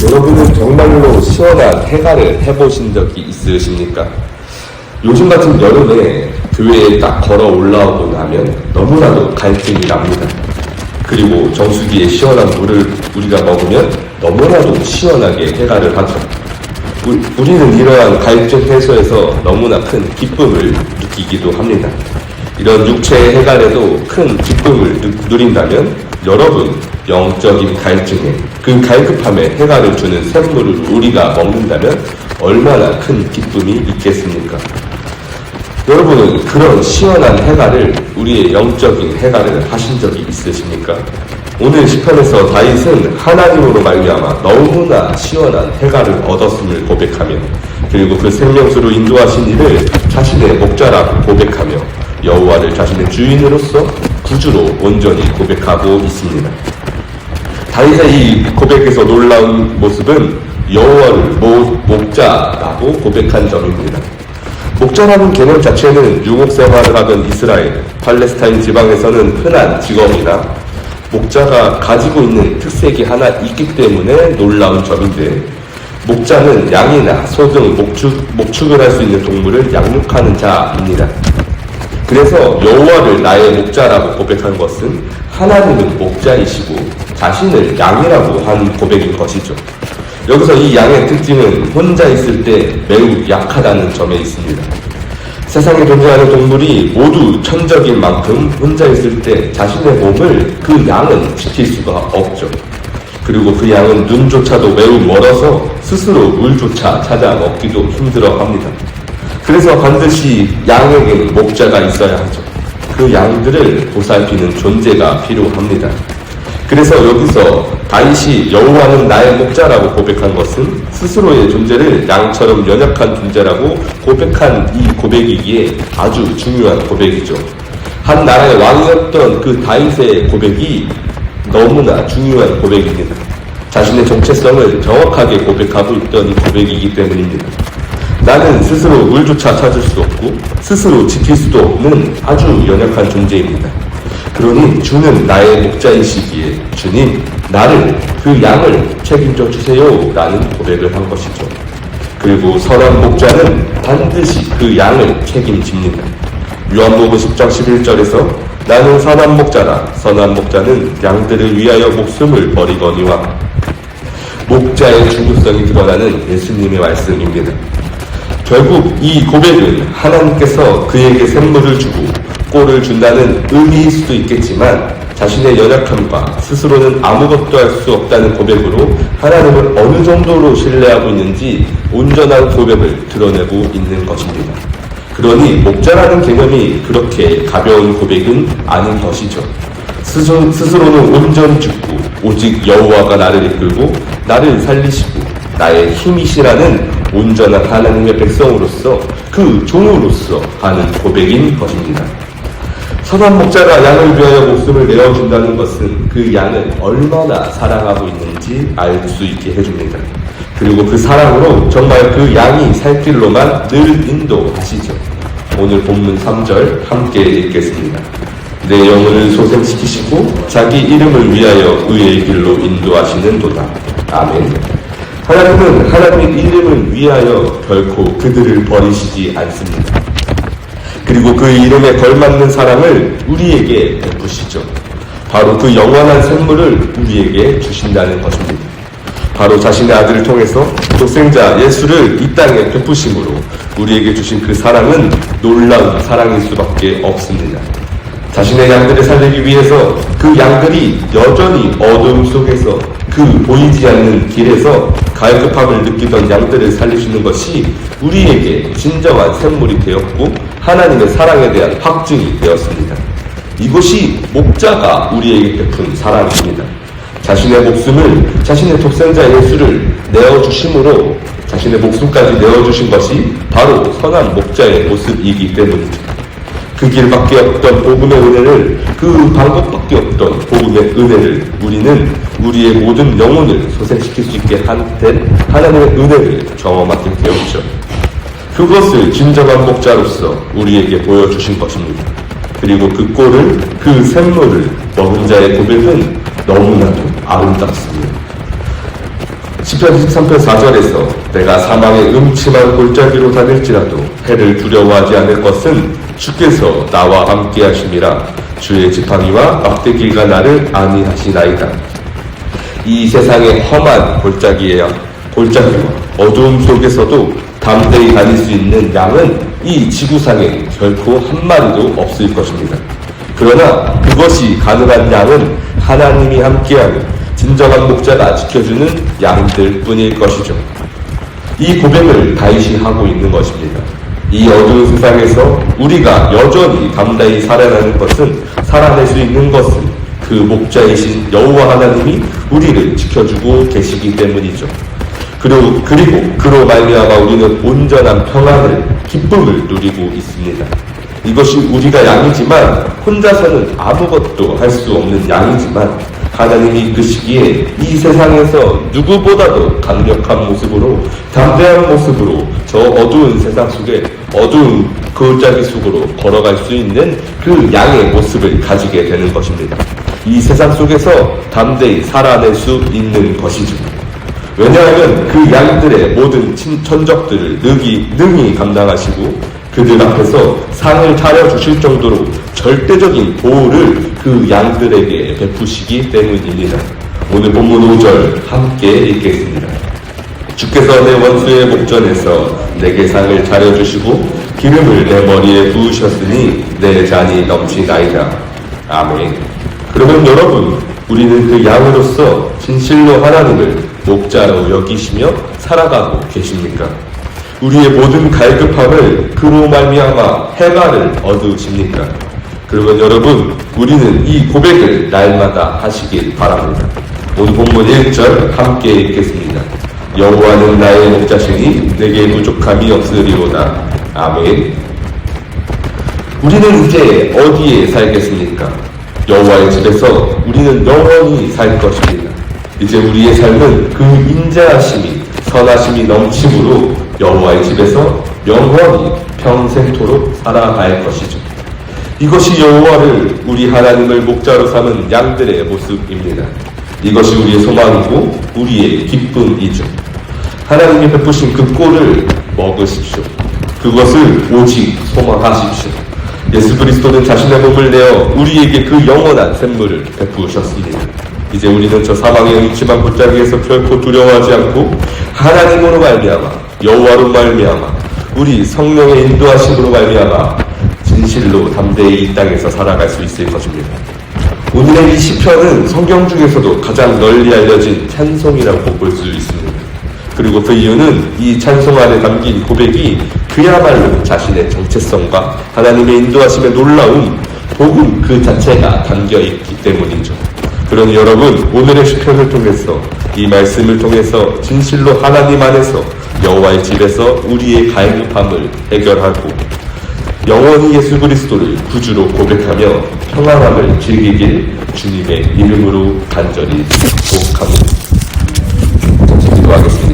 여러분은 정말로 시원한 해가를 해보신 적이 있으십니까? 요즘 같은 여름에 교회에 딱 걸어 올라오고 나면 너무나도 갈증이 납니다. 그리고 정수기에 시원한 물을 우리가 먹으면 너무나도 시원하게 해가를 하죠. 우리는 이러한 갈증 해소에서 너무나 큰 기쁨을 느끼기도 합니다. 이런 육체의 해갈에도 큰 기쁨을 누린다면 여러분, 영적인 갈증에 그 갈급함에 해갈을 주는 샘물을 우리가 먹는다면 얼마나 큰 기쁨이 있겠습니까? 여러분은 그런 시원한 해갈을, 우리의 영적인 해갈을 하신 적이 있으십니까? 오늘 시편에서 다윗은 하나님으로 말미암아 너무나 시원한 해갈을 얻었음을 고백하며, 그리고 그 생명수로 인도하신 이를 자신의 목자라고 고백하며 여호와를 자신의 주인으로서 구주로 온전히 고백하고 있습니다. 다윗의 이 고백에서 놀라운 모습은 여호와를 목자라고 고백한 점입니다. 목자라는 개념 자체는 유목 생활을 하던 이스라엘, 팔레스타인 지방에서는 흔한 직업이나 목자가 가지고 있는 특색이 하나 있기 때문에 놀라운 점인데, 목자는 양이나 소 등 목축을 할 수 있는 동물을 양육하는 자입니다. 그래서 여호와를 나의 목자라고 고백한 것은 하나님은 목자이시고 자신을 양이라고 한 고백인 것이죠. 여기서 이 양의 특징은 혼자 있을 때 매우 약하다는 점에 있습니다. 세상에 존재하는 동물이 모두 천적인 만큼 혼자 있을 때 자신의 몸을 그 양은 지킬 수가 없죠. 그리고 그 양은 눈조차도 매우 멀어서 스스로 물조차 찾아 먹기도 힘들어 합니다. 그래서 반드시 양에게는 목자가 있어야 하죠. 그 양들을 보살피는 존재가 필요합니다. 그래서 여기서 다윗이 여호와는 나의 목자라고 고백한 것은 스스로의 존재를 양처럼 연약한 존재라고 고백한 이 고백이기에 아주 중요한 고백이죠. 한 나라의 왕이었던 그 다윗의 고백이 너무나 중요한 고백입니다. 자신의 정체성을 정확하게 고백하고 있던 이 고백이기 때문입니다. 나는 스스로 물조차 찾을 수 없고 스스로 지킬 수도 없는 아주 연약한 존재입니다. 그러니 주는 나의 목자이시기에 주님, 나를, 그 양을 책임져 주세요 라는 고백을 한 것이죠. 그리고 선한 목자는 반드시 그 양을 책임집니다. 요한복음 10장 11절에서 나는 선한 목자라, 선한 목자는 양들을 위하여 목숨을 버리거니와, 목자의 중요성이 드러나는 예수님의 말씀입니다. 결국 이 고백은 하나님께서 그에게 샘물을 주고 꼴을 준다는 의미일 수도 있겠지만, 자신의 연약함과 스스로는 아무것도 할 수 없다는 고백으로 하나님을 어느 정도로 신뢰하고 있는지 온전한 고백을 드러내고 있는 것입니다. 그러니 목자라는 개념이 그렇게 가벼운 고백은 아닌 것이죠. 스스로는 온전히 죽고 오직 여호와가 나를 이끌고 나를 살리시고 나의 힘이시라는 온전한 하나님의 백성으로서, 그 종으로서 하는 고백인 것입니다. 선한 목자가 양을 위하여 목숨을 내어준다는 것은 그 양을 얼마나 사랑하고 있는지 알 수 있게 해줍니다. 그리고 그 사랑으로 정말 그 양이 살 길로만 늘 인도하시죠. 오늘 본문 3절 함께 읽겠습니다. 내 영혼을 소생시키시고 자기 이름을 위하여 의의 길로 인도하시는도다. 아멘. 하나님은 하나님의 이름을 위하여 결코 그들을 버리시지 않습니다. 그리고 그 이름에 걸맞는 사랑을 우리에게 베푸시죠. 바로 그 영원한 샘물을 우리에게 주신다는 것입니다. 바로 자신의 아들을 통해서 독생자 예수를 이 땅에 베푸심으로 우리에게 주신 그 사랑은 놀라운 사랑일 수밖에 없습니다. 자신의 양들을 살리기 위해서 그 양들이 여전히 어두움 속에서 그 보이지 않는 길에서 갈급함을 느끼던 양들을 살리시는 것이 우리에게 진정한 샘물이 되었고 하나님의 사랑에 대한 확증이 되었습니다. 이것이 목자가 우리에게 베푼 사랑입니다. 자신의 목숨을, 자신의 독생자 예수를 내어주심으로 자신의 목숨까지 내어주신 것이 바로 선한 목자의 모습이기 때문이죠. 그 길밖에 없던 복음의 은혜를, 그 방법밖에 없던 복음의 은혜를 우리는 우리의 모든 영혼을 소생시킬 수 있게 된 하나님의 은혜를 경험하게 되었죠. 그것을 진정한 목자로서 우리에게 보여주신 것입니다. 그리고 그 꼴을, 그 샘물을 먹은 자의 고백은 너무나도 아름답습니다. 시편 23편 4절에서 내가 사망의 음침한 골짜기로 다닐지라도 해를 두려워하지 않을 것은 주께서 나와 함께 하심이라. 주의 지팡이와 막대기가 나를 안위하시나이다. 이 세상의 험한 골짜기와 어두움 속에서도 담대히 다닐 수 있는 양은 이 지구상에 결코 한 마리도 없을 것입니다. 그러나 그것이 가능한 양은 하나님이 함께하는 진정한 목자가 지켜주는 양들 뿐일 것이죠. 이 고백을 다윗이 하고 있는 것입니다. 이 어두운 세상에서 우리가 여전히 담대히 살아낼 수 있는 것은 그 목자이신 여호와 하나님이 우리를 지켜주고 계시기 때문이죠. 그리고 그로 말미암아 우리는 온전한 평안을, 기쁨을 누리고 있습니다. 이것이 우리가 양이지만 혼자서는 아무것도 할 수 없는 양이지만 하나님이 이끄시기에 이 세상에서 누구보다도 강력한 모습으로, 담대한 모습으로 저 어두운 세상 속에 어두운 골짜기 속으로 걸어갈 수 있는 그 양의 모습을 가지게 되는 것입니다. 이 세상 속에서 담대히 살아낼 수 있는 것이죠. 왜냐하면 그 양들의 모든 천적들을 능히 감당하시고 그들 앞에서 상을 차려주실 정도로 절대적인 보호를 그 양들에게 베푸시기 때문입니다. 오늘 본문 5절 함께 읽겠습니다. 주께서 내 원수의 목전에서 내게 상을 차려주시고 기름을 내 머리에 부으셨으니 내 잔이 넘치나이다. 아멘. 그러면 여러분, 우리는 그 양으로서 진실로 하나님을 목자로 여기시며 살아가고 계십니까? 우리의 모든 갈급함을 그로 말미암아 해마를 얻으십니까? 그러면 여러분, 우리는 이 고백을 날마다 하시길 바랍니다. 오늘 본문 1절 함께 읽겠습니다. 여호와는 나의 목자시니 내게 부족함이 없으리로다. 아멘. 우리는 이제 어디에 살겠습니까? 여호와의 집에서 우리는 영원히 살 것입니다. 이제 우리의 삶은 그 인자하심이, 선하심이 넘침으로 여호와의 집에서 영원히 평생토록 살아갈 것이죠. 이것이 여호와를, 우리 하나님을 목자로 삼은 양들의 모습입니다. 이것이 우리의 소망이고 우리의 기쁨이죠. 하나님이 베푸신 그 꼴을 먹으십시오. 그것을 오직 소망하십시오. 예수 그리스도는 자신의 몸을 내어 우리에게 그 영원한 샘물을 베푸셨습니다. 이제 우리는 저 사망의 음침한 골짜기에서 결코 두려워하지 않고 하나님으로 말미암아, 여호와로 말미암아, 우리 성령의 인도하심으로 말미암아 진실로 담대히 이 땅에서 살아갈 수 있을 것입니다. 오늘의 이 시편은 성경 중에서도 가장 널리 알려진 찬송이라고 볼 수 있습니다. 그리고 그 이유는 이 찬송 안에 담긴 고백이 그야말로 자신의 정체성과 하나님의 인도하심의 놀라움, 복음 그 자체가 담겨있기 때문이죠. 그러니 여러분, 오늘의 시편을 통해서, 이 말씀을 통해서 진실로 하나님 안에서 여호와의 집에서 우리의 갈급함을 해결하고 영원히 예수 그리스도를 구주로 고백하며 평안함을 즐기길 주님의 이름으로 간절히 축복합니다. 기도하겠습니다.